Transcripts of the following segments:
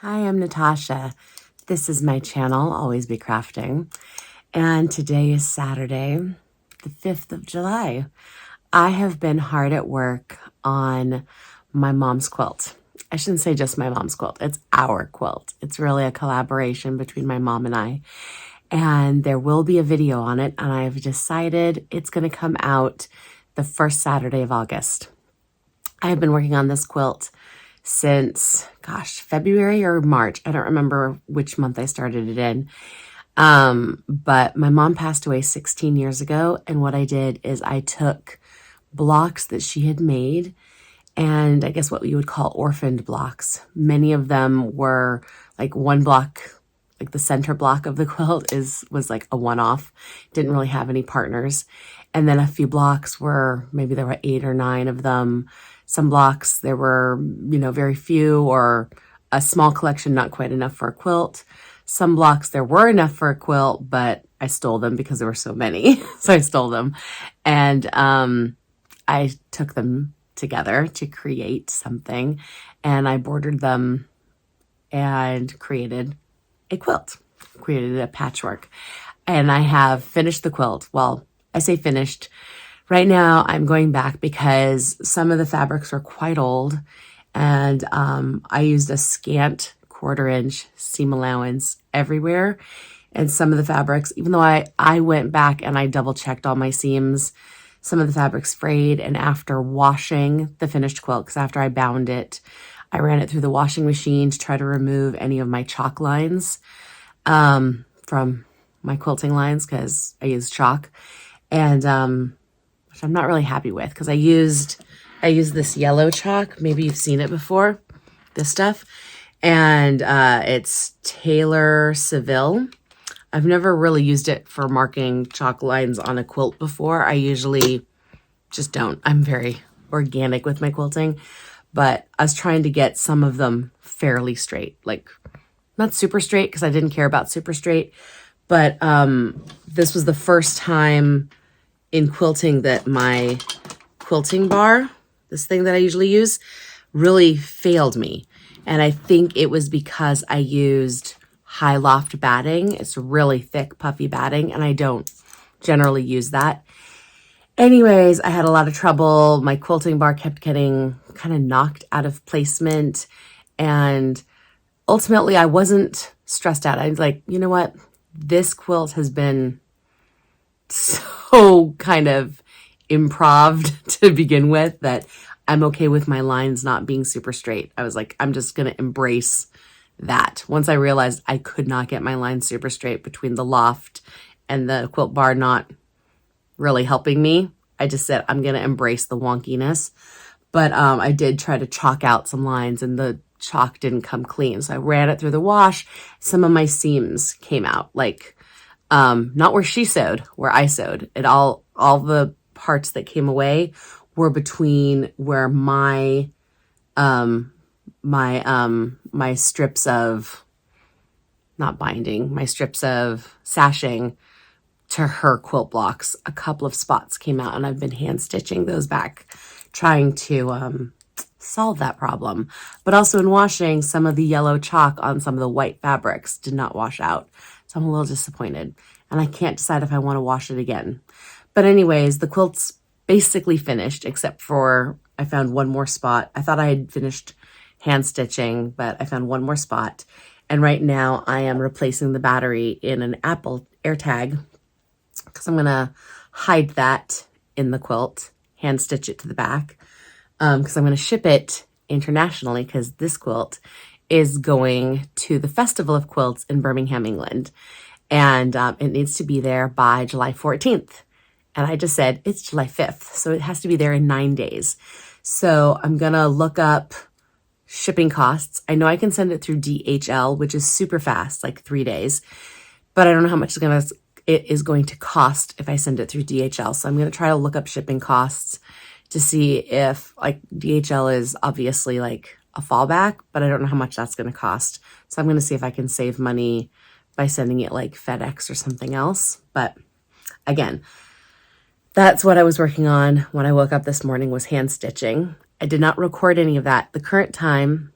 Hi, I'm Natasha. This is my channel, Always Be Crafting, and today is Saturday, the 5th of July. I have been hard at work on my mom's quilt. I shouldn't say just my mom's quilt, it's our quilt. It's really a collaboration between my mom and I, and there will be a video on it, and I've decided it's going to come out the first Saturday of August. I've been working on this quilt since, February or March. I don't remember which month I started it in. But my mom passed away 16 years ago. And what I did is I took blocks that she had made, and I guess what you would call orphaned blocks. Many of them were like one block, like the center block of the quilt was like a one-off. Didn't really have any partners. And then a few blocks maybe there were 8 or 9 of them. Some blocks, there were, very few, or a small collection, not quite enough for a quilt. Some blocks, there were enough for a quilt, but I stole them because there were so many. So I stole them. And I took them together to create something. And I bordered them and created a quilt, created a patchwork. And I have finished the quilt. Well, I say finished. Right now, I'm going back because some of the fabrics are quite old, and I used a scant 1/4 inch seam allowance everywhere. And some of the fabrics, even though I went back and I double checked all my seams, some of the fabrics frayed. And after washing the finished quilt, because after I bound it, I ran it through the washing machine to try to remove any of my chalk lines from my quilting lines, because I used chalk. And which I'm not really happy with, because I used this yellow chalk. Maybe you've seen it before, this stuff. And it's Taylor Seville. I've never really used it for marking chalk lines on a quilt before. I usually just don't. I'm very organic with my quilting. But I was trying to get some of them fairly straight. Like, not super straight, because I didn't care about super straight. But this was the first time in quilting that my quilting bar, this thing that I usually use, really failed me. And I think it was because I used high loft batting. It's really thick, puffy batting, and I don't generally use that. Anyways, I had a lot of trouble. My quilting bar kept getting kind of knocked out of placement, and ultimately I wasn't stressed out. I was like, you know what? This quilt has been so kind of improved to begin with that I'm okay with my lines not being super straight. I was like, I'm just going to embrace that. Once I realized I could not get my lines super straight between the loft and the quilt bar not really helping me, I just said, I'm going to embrace the wonkiness. But I did try to chalk out some lines, and the chalk didn't come clean. So I ran it through the wash. Some of my seams came out, like not where she sewed, where I sewed. All the parts that came away were between where my strips of, not binding, my strips of sashing to her quilt blocks. A couple of spots came out, and I've been hand stitching those back, trying to solve that problem. But also in washing, some of the yellow chalk on some of the white fabrics did not wash out. So I'm a little disappointed, and I can't decide if I want to wash it again. But anyways, the quilt's basically finished, except for I found one more spot. I thought I had finished hand stitching, but I found one more spot. And right now I am replacing the battery in an Apple AirTag, because I'm going to hide that in the quilt, hand stitch it to the back, because I'm going to ship it internationally, because this quilt is going to the Festival of Quilts in Birmingham, England. And it needs to be there by July 14th. And I just said, it's July 5th. So it has to be there in 9 days. So I'm going to look up shipping costs. I know I can send it through DHL, which is super fast, like 3 days. But I don't know how much it is going to cost if I send it through DHL. So I'm going to try to look up shipping costs to see if, like, DHL is obviously like a fallback, but I don't know how much that's going to cost. So I'm going to see if I can save money by sending it like FedEx or something else. But again, that's what I was working on when I woke up this morning, was hand stitching. I did not record any of that. The current time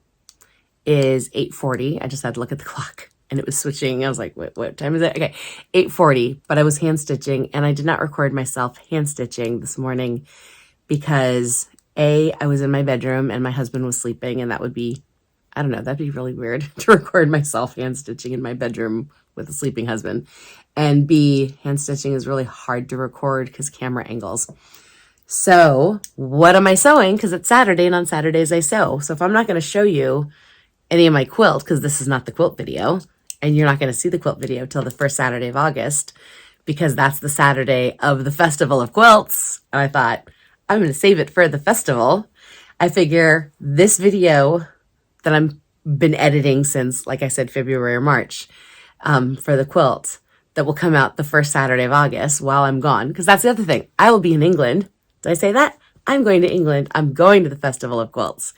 is 8:40. I just had to look at the clock and it was switching. I was like, what time is it? Okay, 8:40, but I was hand stitching and I did not record myself hand stitching this morning because I was in my bedroom and my husband was sleeping, and that would be, I don't know, that'd be really weird to record myself hand stitching in my bedroom with a sleeping husband. And B, hand stitching is really hard to record because camera angles. So what am I sewing? Because it's Saturday, and on Saturdays I sew. So if I'm not going to show you any of my quilt, because this is not the quilt video, and you're not going to see the quilt video till the first Saturday of August, because that's the Saturday of the Festival of Quilts. And I thought, I'm going to save it for the festival. I figure this video that I've been editing since, like I said, February or March, for the quilt, that will come out the first Saturday of August while I'm gone. Because that's the other thing. I will be in England. Did I say that? I'm going to England. I'm going to the Festival of Quilts.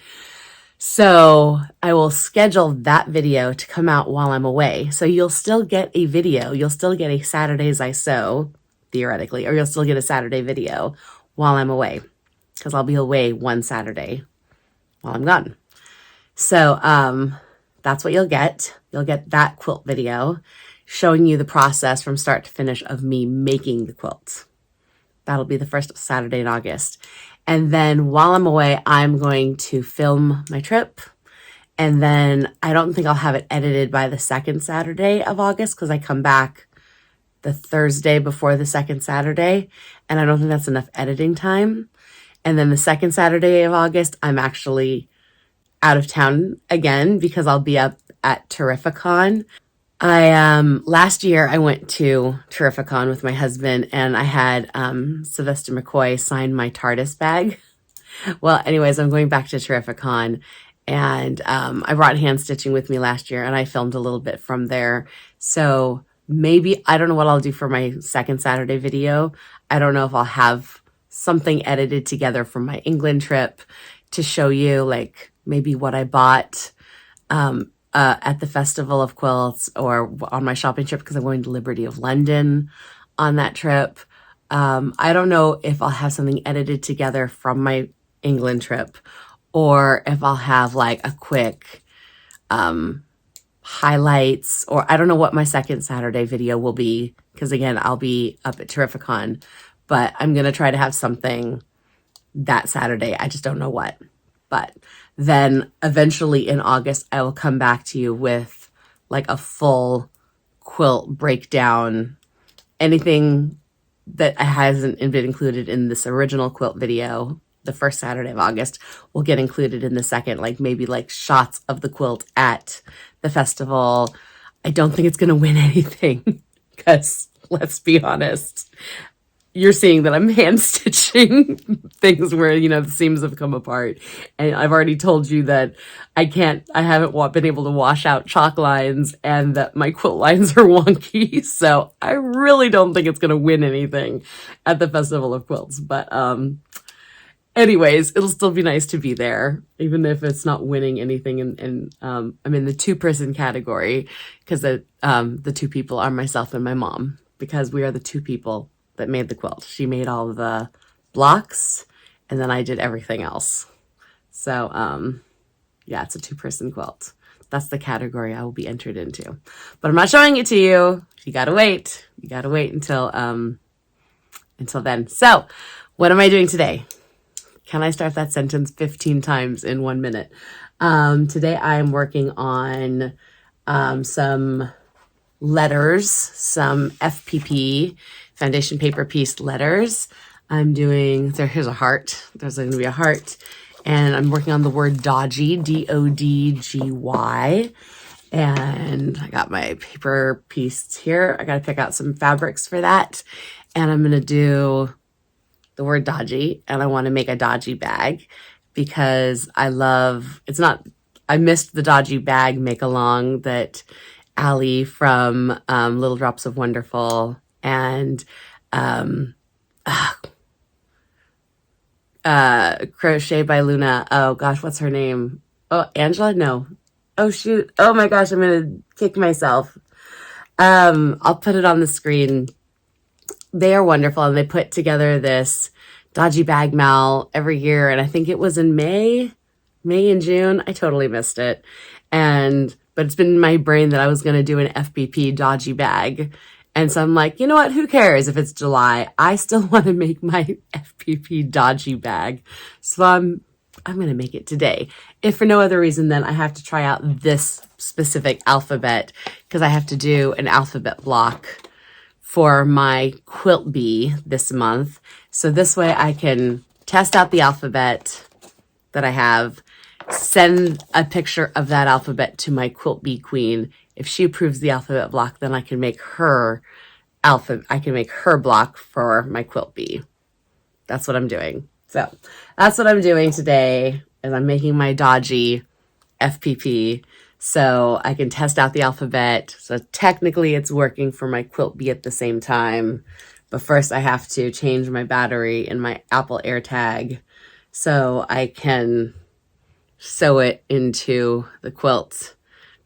So I will schedule that video to come out while I'm away. So you'll still get a video. You'll still get a Saturdays I Sew, theoretically, or you'll still get a Saturday video while I'm away, because I'll be away one Saturday while I'm gone. So that's what you'll get. You'll get that quilt video showing you the process from start to finish of me making the quilt. That'll be the first Saturday in August. And then while I'm away, I'm going to film my trip. And then I don't think I'll have it edited by the second Saturday of August, because I come back the Thursday before the second Saturday. And I don't think that's enough editing time. And then the second Saturday of August, I'm actually out of town again because I'll be up at Terrificon. Last year I went to Terrificon with my husband, and I had Sylvester McCoy sign my TARDIS bag. Well, anyways, I'm going back to Terrificon, and I brought hand stitching with me last year, and I filmed a little bit from there. So maybe, I don't know what I'll do for my second Saturday video. I don't know if I'll have something edited together from my England trip to show you, like maybe what I bought at the Festival of Quilts, or on my shopping trip, because I'm going to Liberty of London on that trip. I don't know if I'll have something edited together from my England trip, or if I'll have like a quick highlights, or I don't know what my second Saturday video will be, because again, I'll be up at Terrificon, but I'm going to try to have something that Saturday. I just don't know what. But then eventually in August, I will come back to you with like a full quilt breakdown. Anything that hasn't been included in this original quilt video, the first Saturday of August, will get included in the second, like maybe like shots of the quilt at the festival. I don't think it's going to win anything because, let's be honest, you're seeing that I'm hand stitching things where, you know, the seams have come apart. And I've already told you that I haven't been able to wash out chalk lines, and that my quilt lines are wonky. So I really don't think it's going to win anything at the Festival of Quilts. But anyways, it'll still be nice to be there, even if it's not winning anything. And I'm in the 2-person category, because the 2 people are myself and my mom, because we are the 2 people that made the quilt. She made all of the blocks, and then I did everything else. So yeah, it's a 2-person quilt. That's the category I will be entered into. But I'm not showing it to you. You gotta wait. You gotta wait until then. So what am I doing today? Can I start that sentence 15 times in 1 minute? Today I am working on some letters, some FPP, foundation paper piece letters. I'm doing, here's a heart. There's going to be a heart. And I'm working on the word Dodgy, Dodgy. And I got my paper piece here. I got to pick out some fabrics for that. And I'm going to do the word Dodgy. And I want to make a Dodgy bag, because I missed the Dodgy bag make-along that Allie from Little Drops of Wonderful and Crochet by Luna. Oh gosh, what's her name? Oh, Angela? No. Oh shoot. Oh my gosh, I'm gonna kick myself. I'll put it on the screen. They are wonderful, and they put together this Dodgy bag mal every year, and I think it was in May and June. I totally missed it. But it's been in my brain that I was going to do an FPP Dodgy bag. And so I'm like, you know what? Who cares if it's July? I still want to make my FPP Dodgy bag. So I'm going to make it today. If for no other reason, then I have to try out this specific alphabet because I have to do an alphabet block for my quilt bee this month. So this way I can test out the alphabet that I have, send a picture of that alphabet to my quilt bee queen. If she approves the alphabet block, then I can make her block for my quilt bee. That's what I'm doing. So that's what I'm doing today, is I'm making my Dodgy FPP so I can test out the alphabet. So technically it's working for my quilt bee at the same time. But first I have to change my battery in my Apple AirTag so I can sew it into the quilt.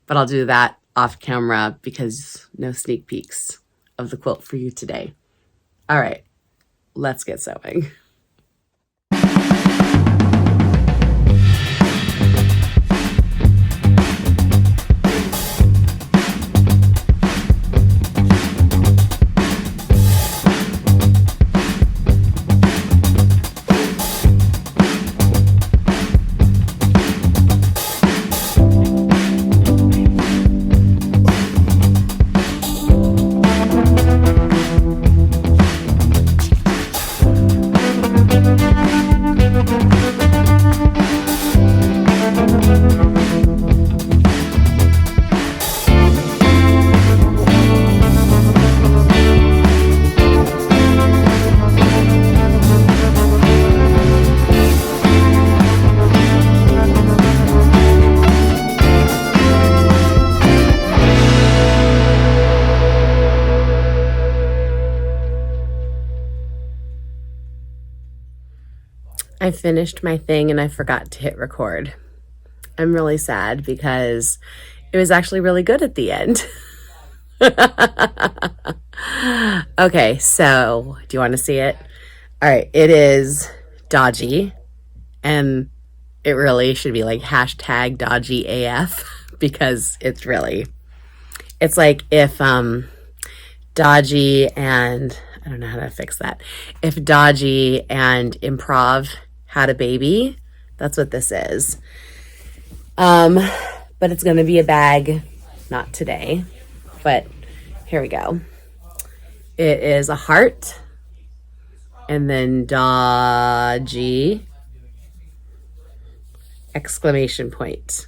But I'll do that off camera because no sneak peeks of the quilt for you today. All right, let's get sewing. I finished my thing and I forgot to hit record. I'm really sad because it was actually really good at the end. Okay, so do you want to see it? All right, it is Dodgy, and it really should be like hashtag Dodgy AF because it's like if Dodgy and, I don't know how to fix that. If Dodgy and Improv had a baby, that's what this is. But it's going to be a bag, not today, but here we go. It is a heart, and then Dodgy, exclamation point.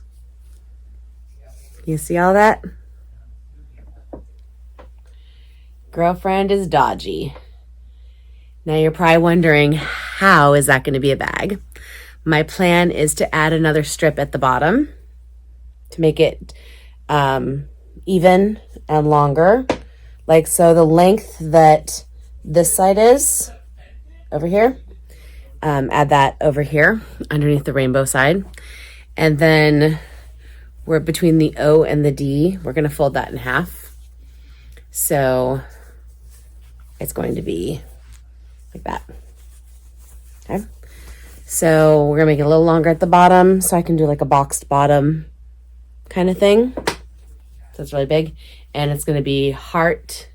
You see all that? Girlfriend is Dodgy. Now you're probably wondering, how is that going to be a bag? My plan is to add another strip at the bottom to make it even and longer. Like so, the length that this side is over here, add that over here underneath the rainbow side. And then we're between the O and the D, we're going to fold that in half. So it's going to be like that. Okay. So we're going to make it a little longer at the bottom so I can do like a boxed bottom kind of thing. So it's really big. And it's going to be heart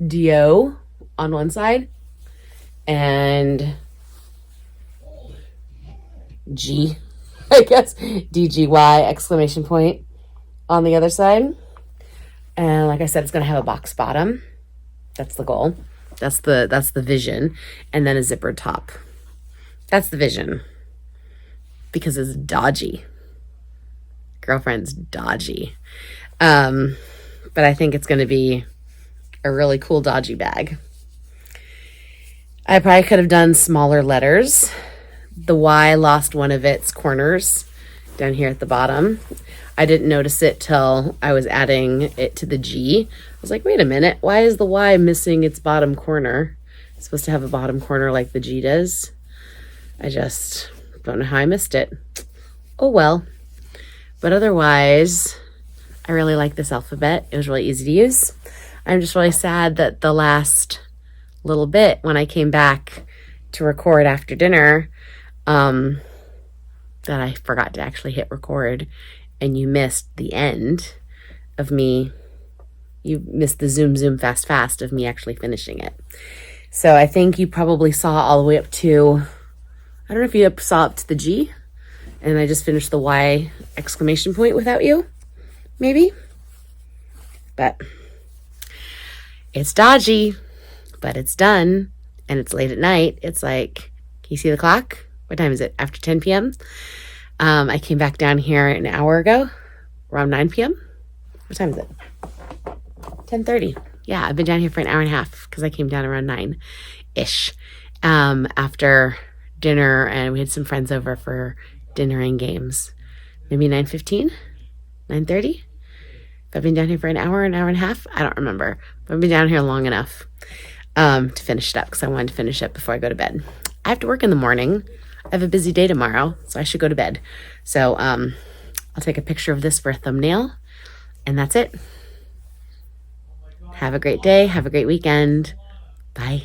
D-O on one side and G, I guess, D-G-Y exclamation point on the other side. And like I said, it's going to have a box bottom. That's the goal. That's the vision. And then a zippered top. That's the vision. Because it's Dodgy. Girlfriend's Dodgy. But I think it's going to be a really cool Dodgy bag. I probably could have done smaller letters. The Y lost one of its corners down here at the bottom. I didn't notice it till I was adding it to the G. I was like, wait a minute, why is the Y missing its bottom corner? It's supposed to have a bottom corner like the G does. I just don't know how I missed it. Oh well. But otherwise, I really like this alphabet. It was really easy to use. I'm just really sad that the last little bit, when I came back to record after dinner, that I forgot to actually hit record. and you missed the end of me. You missed the zoom fast of me actually finishing it. So I think you probably saw all the way up to, I don't know if you saw up to the G, and I just finished the Y exclamation point without you, maybe. But it's dodgy, but it's done, and it's late at night. It's like, can you see the clock? What time is it? After 10 p.m.? I came back down here an hour ago, around 9 p.m. What time is it? 10:30. Yeah, I've been down here for an hour and a half because I came down around 9-ish after dinner, and we had some friends over for dinner and games. Maybe 9:15, 9:30. I've been down here for an hour and a half. I don't remember. But I've been down here long enough to finish it up because I wanted to finish it before I go to bed. I have to work in the morning. I have a busy day tomorrow, so I should go to bed. So I'll take a picture of this for a thumbnail, and that's it. Have a great day. Have a great weekend. Bye.